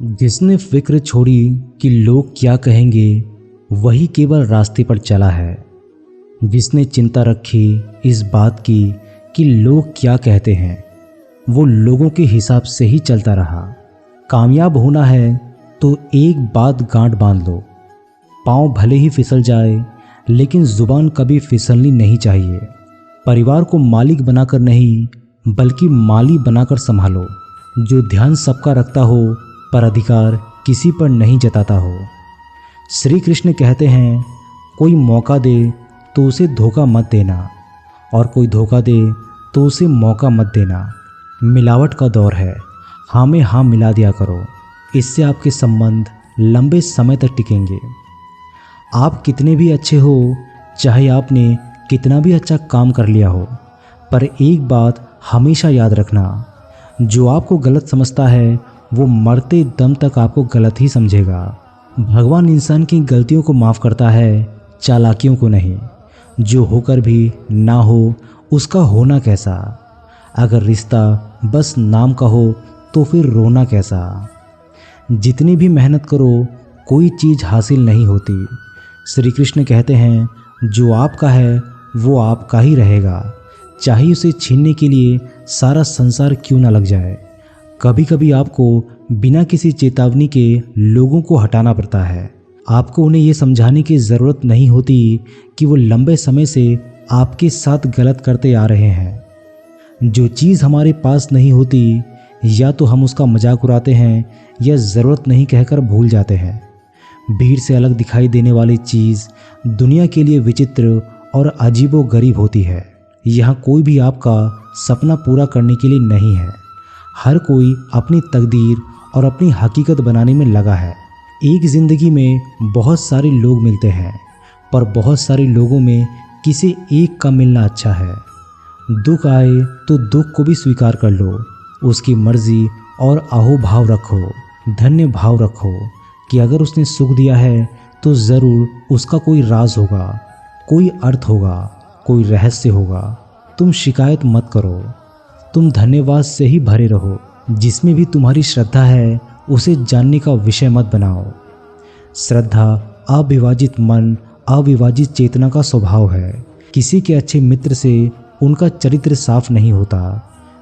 जिसने फिक्र छोड़ी कि लोग क्या कहेंगे, वही केवल रास्ते पर चला है। जिसने चिंता रखी इस बात की कि लोग क्या कहते हैं, वो लोगों के हिसाब से ही चलता रहा। कामयाब होना है तो एक बात गांठ बांध लो, पाँव भले ही फिसल जाए लेकिन जुबान कभी फिसलनी नहीं चाहिए। परिवार को मालिक बनाकर नहीं बल्कि माली बनाकर संभालो। जो ध्यान सबका रखता हो पर अधिकार किसी पर नहीं जताता हो। श्री कृष्ण कहते हैं, कोई मौका दे तो उसे धोखा मत देना और कोई धोखा दे तो उसे मौका मत देना। मिलावट का दौर है, हाँ में हाँ मिला दिया करो, इससे आपके संबंध लंबे समय तक टिकेंगे। आप कितने भी अच्छे हो, चाहे आपने कितना भी अच्छा काम कर लिया हो, पर एक बात हमेशा याद रखना, जो आपको गलत समझता है वो मरते दम तक आपको गलत ही समझेगा। भगवान इंसान की गलतियों को माफ़ करता है, चालाकियों को नहीं। जो होकर भी ना हो उसका होना कैसा। अगर रिश्ता बस नाम का हो तो फिर रोना कैसा। जितनी भी मेहनत करो कोई चीज़ हासिल नहीं होती। श्री कृष्ण कहते हैं, जो आपका है वो आपका ही रहेगा, चाहे उसे छीनने के लिए सारा संसार क्यों ना लग जाए। कभी कभी आपको बिना किसी चेतावनी के लोगों को हटाना पड़ता है। आपको उन्हें ये समझाने की ज़रूरत नहीं होती कि वो लंबे समय से आपके साथ गलत करते आ रहे हैं। जो चीज़ हमारे पास नहीं होती, या तो हम उसका मजाक उड़ाते हैं या ज़रूरत नहीं कहकर भूल जाते हैं। भीड़ से अलग दिखाई देने वाली चीज़ दुनिया के लिए विचित्र और अजीबोगरीब होती है। यहाँ कोई भी आपका सपना पूरा करने के लिए नहीं है। हर कोई अपनी तकदीर और अपनी हकीकत बनाने में लगा है। एक ज़िंदगी में बहुत सारे लोग मिलते हैं, पर बहुत सारे लोगों में किसी एक का मिलना अच्छा है। दुख आए तो दुख को भी स्वीकार कर लो, उसकी मर्जी और अहोभाव रखो, धन्य भाव रखो कि अगर उसने सुख दिया है तो ज़रूर उसका कोई राज होगा, कोई अर्थ होगा, कोई रहस्य होगा। तुम शिकायत मत करो, तुम धन्यवाद से ही भरे रहो। जिसमें भी तुम्हारी श्रद्धा है उसे जानने का विषय मत बनाओ। श्रद्धा अविभाजित मन, अविभाजित चेतना का स्वभाव है। किसी के अच्छे मित्र से उनका चरित्र साफ नहीं होता।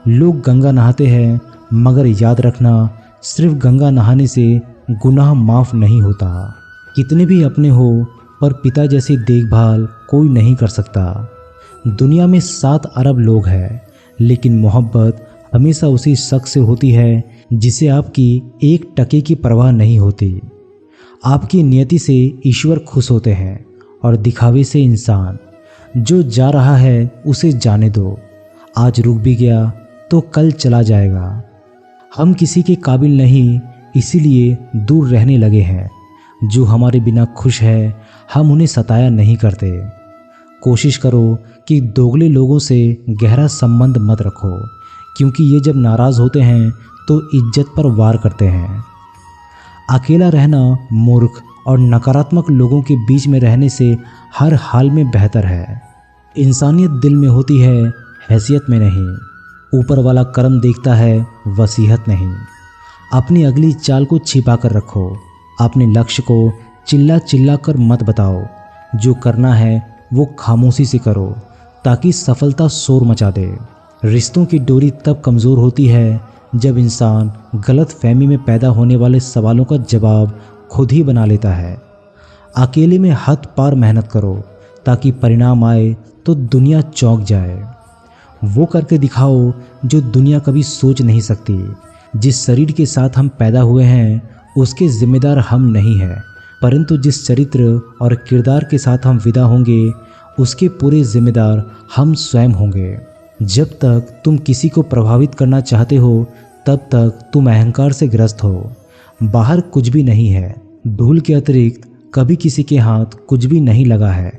लोग गंगा नहाते हैं, मगर याद रखना, सिर्फ गंगा नहाने से गुनाह माफ़ नहीं होता। कितने भी अपने हो, पर पिता जैसी देखभाल कोई नहीं कर सकता। दुनिया में 7 अरब लोग हैं, लेकिन मोहब्बत हमेशा उसी शख्स से होती है जिसे आपकी 1 टके की परवाह नहीं होती। आपकी नियति से ईश्वर खुश होते हैं और दिखावे से इंसान। जो जा रहा है उसे जाने दो, आज रुक भी गया तो कल चला जाएगा। हम किसी के काबिल नहीं, इसीलिए दूर रहने लगे हैं। जो हमारे बिना खुश है, हम उन्हें सताया नहीं करते। कोशिश करो कि दोगले लोगों से गहरा संबंध मत रखो, क्योंकि ये जब नाराज़ होते हैं तो इज्जत पर वार करते हैं। अकेला रहना मूर्ख और नकारात्मक लोगों के बीच में रहने से हर हाल में बेहतर है। इंसानियत दिल में होती है, हैसियत में नहीं। ऊपर वाला कर्म देखता है, वसीयत नहीं। अपनी अगली चाल को छिपा कर रखो। अपने लक्ष्य को चिल्ला चिल्ला कर मत बताओ। जो करना है वो खामोशी से करो, ताकि सफलता शोर मचा दे। रिश्तों की डोरी तब कमज़ोर होती है जब इंसान गलत फहमी में पैदा होने वाले सवालों का जवाब खुद ही बना लेता है। अकेले में हद पार मेहनत करो, ताकि परिणाम आए तो दुनिया चौंक जाए। वो करके दिखाओ जो दुनिया कभी सोच नहीं सकती। जिस शरीर के साथ हम पैदा हुए हैं उसके जिम्मेदार हम नहीं हैं, परंतु जिस चरित्र और किरदार के साथ हम विदा होंगे उसके पूरे जिम्मेदार हम स्वयं होंगे। जब तक तुम किसी को प्रभावित करना चाहते हो तब तक तुम अहंकार से ग्रस्त हो। बाहर कुछ भी नहीं है, धूल के अतिरिक्त कभी किसी के हाथ कुछ भी नहीं लगा है।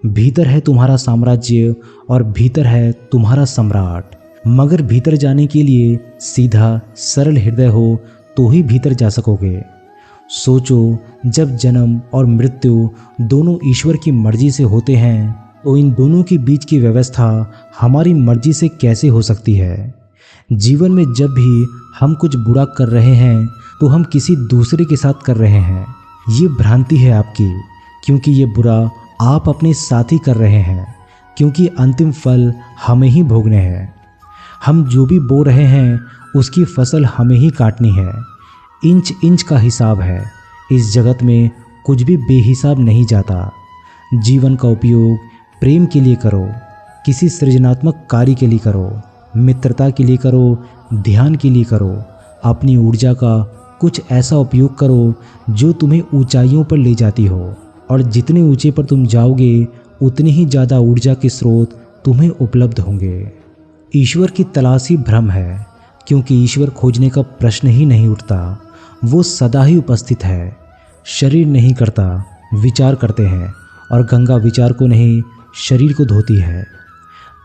भीतर है तुम्हारा साम्राज्य और भीतर है तुम्हारा सम्राट। मगर भीतर जाने के लिए सीधा सरल हृदय हो तो ही भीतर जा सकोगे। सोचो, जब जन्म और मृत्यु दोनों ईश्वर की मर्जी से होते हैं तो इन दोनों के बीच की व्यवस्था हमारी मर्जी से कैसे हो सकती है। जीवन में जब भी हम कुछ बुरा कर रहे हैं तो हम किसी दूसरे के साथ कर रहे हैं। ये भ्रांति है आपकी, क्योंकि ये बुरा आप अपने साथ ही कर रहे हैं, क्योंकि अंतिम फल हमें ही भोगने हैं। हम जो भी बो रहे हैं उसकी फसल हमें ही काटनी है। इंच इंच का हिसाब है। इस जगत में कुछ भी बेहिसाब नहीं जाता। जीवन का उपयोग प्रेम के लिए करो, किसी सृजनात्मक कार्य के लिए करो, मित्रता के लिए करो, ध्यान के लिए करो। अपनी ऊर्जा का कुछ ऐसा उपयोग करो जो तुम्हें ऊंचाइयों पर ले जाती हो, और जितने ऊंचे पर तुम जाओगे उतनी ही ज़्यादा ऊर्जा के स्रोत तुम्हें उपलब्ध होंगे। ईश्वर की तलाश ही भ्रम है, क्योंकि ईश्वर खोजने का प्रश्न ही नहीं उठता। वो सदा ही उपस्थित है। शरीर नहीं करता, विचार करते हैं, और गंगा विचार को नहीं शरीर को धोती है।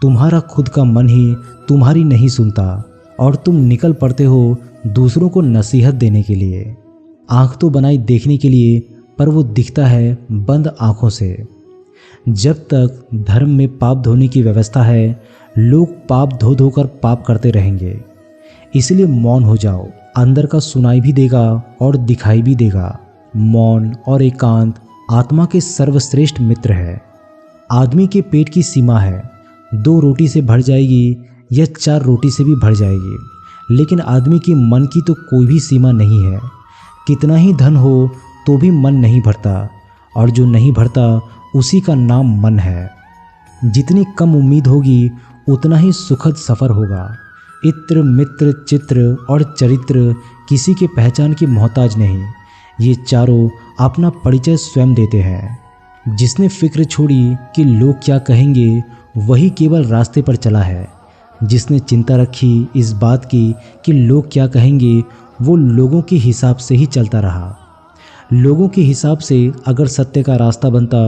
तुम्हारा खुद का मन ही तुम्हारी नहीं सुनता, और तुम निकल पड़ते हो दूसरों को नसीहत देने के लिए। आँख तो बनाई देखने के लिए, पर वो दिखता है बंद आँखों से। जब तक धर्म में पाप धोने की व्यवस्था है, लोग पाप धो धोकर पाप करते रहेंगे। इसलिए मौन हो जाओ। अंदर का सुनाई भी देगा और दिखाई भी देगा। मौन और एकांत आत्मा के सर्वश्रेष्ठ मित्र है। आदमी के पेट की सीमा है, 2 रोटी से भर जाएगी या 4 रोटी से भी भर जाएगी, लेकिन आदमी के मन की तो कोई भी सीमा नहीं है। कितना ही धन हो तो भी मन नहीं भरता, और जो नहीं भरता उसी का नाम मन है। जितनी कम उम्मीद होगी उतना ही सुखद सफ़र होगा। इत्र, मित्र, चित्र और चरित्र किसी के पहचान की मोहताज नहीं। ये चारों अपना परिचय स्वयं देते हैं। जिसने फिक्र छोड़ी कि लोग क्या कहेंगे, वही केवल रास्ते पर चला है। जिसने चिंता रखी इस बात की कि लोग क्या कहेंगे, वो लोगों के हिसाब से ही चलता रहा। लोगों के हिसाब से अगर सत्य का रास्ता बनता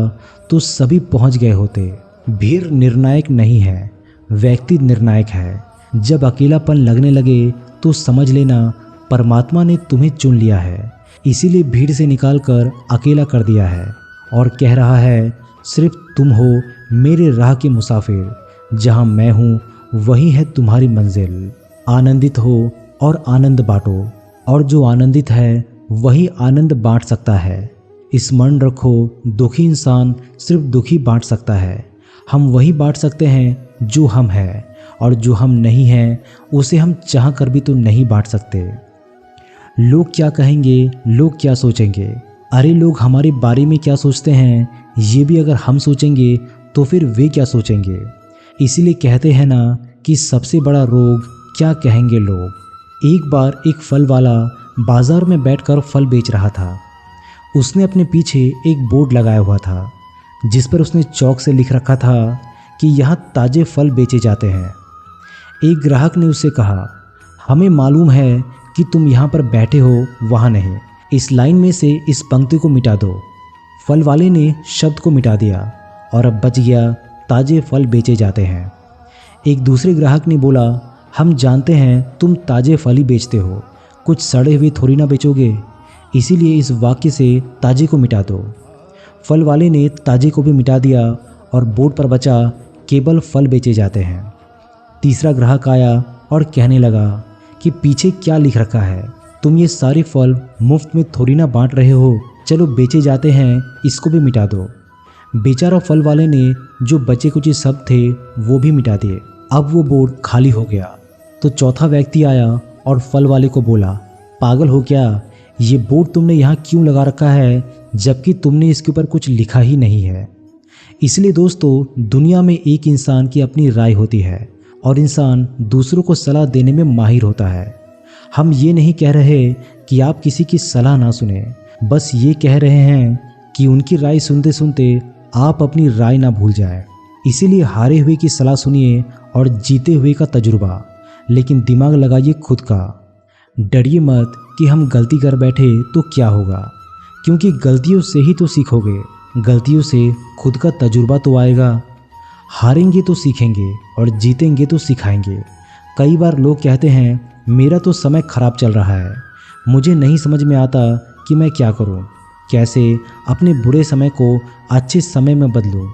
तो सभी पहुंच गए होते। भीड़ निर्णायक नहीं है, व्यक्ति निर्णायक है। जब अकेलापन लगने लगे तो समझ लेना परमात्मा ने तुम्हें चुन लिया है। इसीलिए भीड़ से निकालकर अकेला कर दिया है, और कह रहा है सिर्फ तुम हो मेरे राह के मुसाफिर। जहाँ मैं हूँ वही है तुम्हारी मंजिल। आनंदित हो और आनंद बांटो, और जो आनंदित है वही आनंद बांट सकता है। स्मरण रखो, दुखी इंसान सिर्फ दुखी बांट सकता है। हम वही बांट सकते हैं जो हम हैं, और जो हम नहीं हैं उसे हम चाह कर भी तो नहीं बांट सकते। लोग क्या कहेंगे, लोग क्या सोचेंगे? अरे लोग हमारे बारे में क्या सोचते हैं, ये भी अगर हम सोचेंगे तो फिर वे क्या सोचेंगे? इसीलिए कहते हैं ना कि सबसे बड़ा रोग क्या कहेंगे लोग। एक बार एक फल वाला बाजार में बैठकर फल बेच रहा था। उसने अपने पीछे एक बोर्ड लगाया हुआ था, जिस पर उसने चौक से लिख रखा था कि यहाँ ताज़े फल बेचे जाते हैं। एक ग्राहक ने उससे कहा, हमें मालूम है कि तुम यहाँ पर बैठे हो, वहाँ नहीं। इस लाइन में से इस पंक्ति को मिटा दो। फल वाले ने शब्द को मिटा दिया, और अब बच गया ताज़े फल बेचे जाते हैं। एक दूसरे ग्राहक ने बोला, हम जानते हैं तुम ताज़े फल ही बेचते हो, कुछ सड़े हुए थोड़ी ना बेचोगे, इसीलिए इस वाक्य से ताजे को मिटा दो। फल वाले ने ताजे को भी मिटा दिया, और बोर्ड पर बचा केवल फल बेचे जाते हैं। तीसरा ग्राहक आया और कहने लगा कि पीछे क्या लिख रखा है, तुम ये सारे फल मुफ्त में थोड़ी ना बांट रहे हो, चलो बेचे जाते हैं, इसको भी मिटा दो। बेचारा फल वाले ने जो बचे कुछ शब्द थे वो भी मिटा दिए। अब वो बोर्ड खाली हो गया। तो चौथा व्यक्ति आया और फल वाले को बोला, पागल हो क्या, ये बोर्ड तुमने यहाँ क्यों लगा रखा है, जबकि तुमने इसके ऊपर कुछ लिखा ही नहीं है। इसलिए दोस्तों, दुनिया में एक इंसान की अपनी राय होती है, और इंसान दूसरों को सलाह देने में माहिर होता है। हम ये नहीं कह रहे कि आप किसी की सलाह ना सुने, बस ये कह रहे हैं कि उनकी राय सुनते सुनते आप अपनी राय ना भूल जाए। इसीलिए हारे हुए की सलाह सुनिए और जीते हुए का तजुर्बा, लेकिन दिमाग लगाइए खुद का। डरिए मत कि हम गलती कर बैठे तो क्या होगा, क्योंकि गलतियों से ही तो सीखोगे, गलतियों से खुद का तजुर्बा तो आएगा। हारेंगे तो सीखेंगे और जीतेंगे तो सिखाएंगे। कई बार लोग कहते हैं, मेरा तो समय खराब चल रहा है, मुझे नहीं समझ में आता कि मैं क्या करूं, कैसे अपने बुरे समय को अच्छे समय में बदलूं।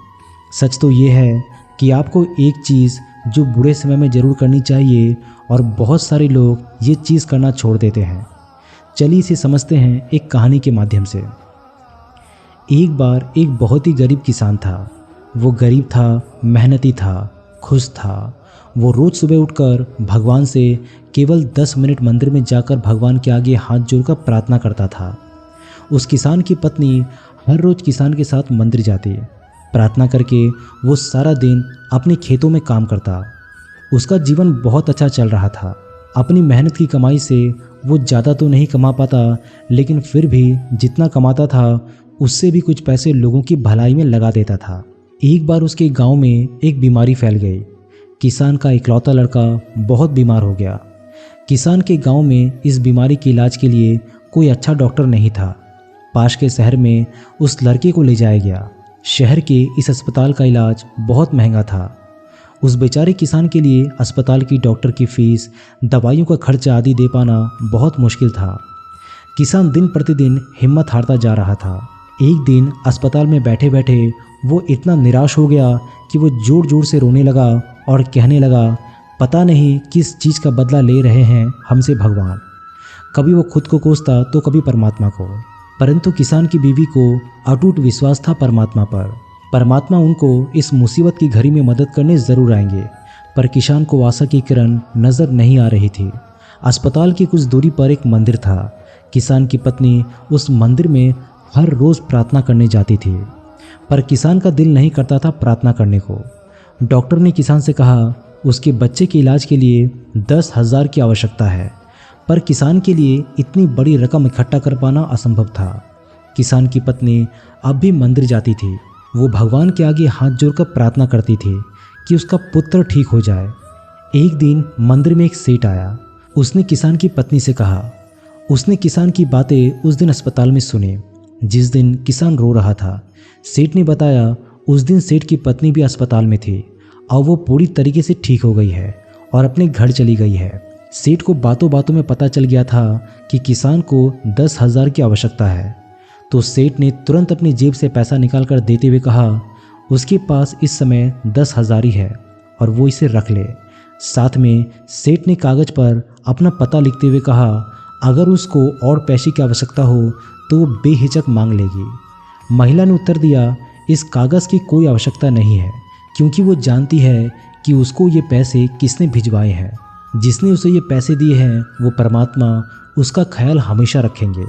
सच तो ये है कि आपको एक चीज़ जो बुरे समय में ज़रूर करनी चाहिए और बहुत सारे लोग ये चीज़ करना छोड़ देते हैं। चलिए इसे समझते हैं एक कहानी के माध्यम से। एक बार एक बहुत ही गरीब किसान था। वो गरीब था, मेहनती था, खुश था। वो रोज़ सुबह उठकर भगवान से केवल 10 मिनट मंदिर में जाकर भगवान के आगे हाथ जोड़कर प्रार्थना करता था। उस किसान की पत्नी हर रोज़ किसान के साथ मंदिर जाती। प्रार्थना करके वो सारा दिन अपने खेतों में काम करता। उसका जीवन बहुत अच्छा चल रहा था। अपनी मेहनत की कमाई से वो ज़्यादा तो नहीं कमा पाता, लेकिन फिर भी जितना कमाता था उससे भी कुछ पैसे लोगों की भलाई में लगा देता था। एक बार उसके गांव में एक बीमारी फैल गई। किसान का इकलौता लड़का बहुत बीमार हो गया। किसान के गांव में इस बीमारी के इलाज के लिए कोई अच्छा डॉक्टर नहीं था। पास के शहर में उस लड़के को ले जाया गया। शहर के इस अस्पताल का इलाज बहुत महंगा था। उस बेचारे किसान के लिए अस्पताल की डॉक्टर की फीस, दवाइयों का खर्चा आदि दे पाना बहुत मुश्किल था। किसान दिन प्रतिदिन हिम्मत हारता जा रहा था। एक दिन अस्पताल में बैठे बैठे वो इतना निराश हो गया कि वो जोर जोर से रोने लगा और कहने लगा, पता नहीं किस चीज़ का बदला ले रहे हैं हमसे भगवान। कभी वो खुद को कोसता तो कभी परमात्मा को। परंतु किसान की बीवी को अटूट विश्वास था परमात्मा पर। परमात्मा उनको इस मुसीबत की घड़ी में मदद करने ज़रूर आएंगे। पर किसान को आशा की किरण नज़र नहीं आ रही थी। अस्पताल की कुछ दूरी पर एक मंदिर था। किसान की पत्नी उस मंदिर में हर रोज़ प्रार्थना करने जाती थी, पर किसान का दिल नहीं करता था प्रार्थना करने को। डॉक्टर ने किसान से कहा उसके बच्चे के इलाज के लिए 10,000 की आवश्यकता है, पर किसान के लिए इतनी बड़ी रकम इकट्ठा कर पाना असंभव था। किसान की पत्नी अब भी मंदिर जाती थी। वो भगवान के आगे हाथ जोड़कर प्रार्थना करती थी कि उसका पुत्र ठीक हो जाए। एक दिन मंदिर में एक सेठ आया। उसने किसान की पत्नी से कहा। उसने किसान की बातें उस दिन अस्पताल में सुनी जिस दिन किसान रो रहा था। सेठ ने बताया उस दिन सेठ की पत्नी भी अस्पताल में थी और वो पूरी तरीके से ठीक हो गई है और अपने घर चली गई है। सेठ को बातों बातों में पता चल गया था कि किसान को 10,000 की आवश्यकता है। तो सेठ ने तुरंत अपनी जेब से पैसा निकालकर देते हुए कहा उसके पास इस समय 10,000 ही है और वो इसे रख ले। साथ में सेठ ने कागज़ पर अपना पता लिखते हुए कहा अगर उसको और पैसे की आवश्यकता हो तो वो बेहिचक मांग लेगी। महिला ने उत्तर दिया इस कागज़ की कोई आवश्यकता नहीं है, क्योंकि वो जानती है कि उसको ये पैसे किसने भिजवाए हैं। जिसने उसे ये पैसे दिए हैं वो परमात्मा उसका ख्याल हमेशा रखेंगे।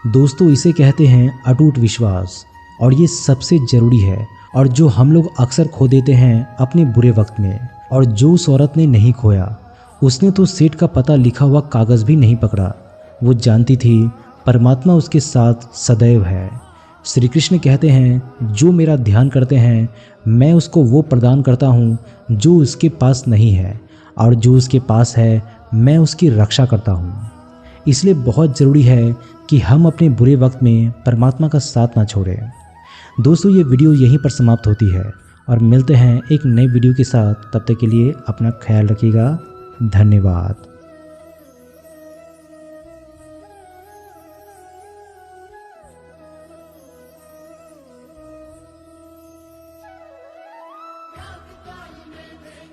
दोस्तों, इसे कहते हैं अटूट विश्वास, और ये सबसे ज़रूरी है और जो हम लोग अक्सर खो देते हैं अपने बुरे वक्त में। और जो उस औरत ने नहीं खोया, उसने तो सेठ का पता लिखा हुआ कागज़ भी नहीं पकड़ा। वो जानती थी परमात्मा उसके साथ सदैव है। श्री कृष्ण कहते हैं जो मेरा ध्यान करते हैं मैं उसको वो प्रदान करता हूँ जो उसके पास नहीं है, और जो उसके पास है मैं उसकी रक्षा करता हूँ। इसलिए बहुत ज़रूरी है कि हम अपने बुरे वक्त में परमात्मा का साथ ना छोड़ें। दोस्तों, ये वीडियो यहीं पर समाप्त होती है और मिलते हैं एक नए वीडियो के साथ। तब तक के लिए अपना ख्याल रखिएगा। धन्यवाद।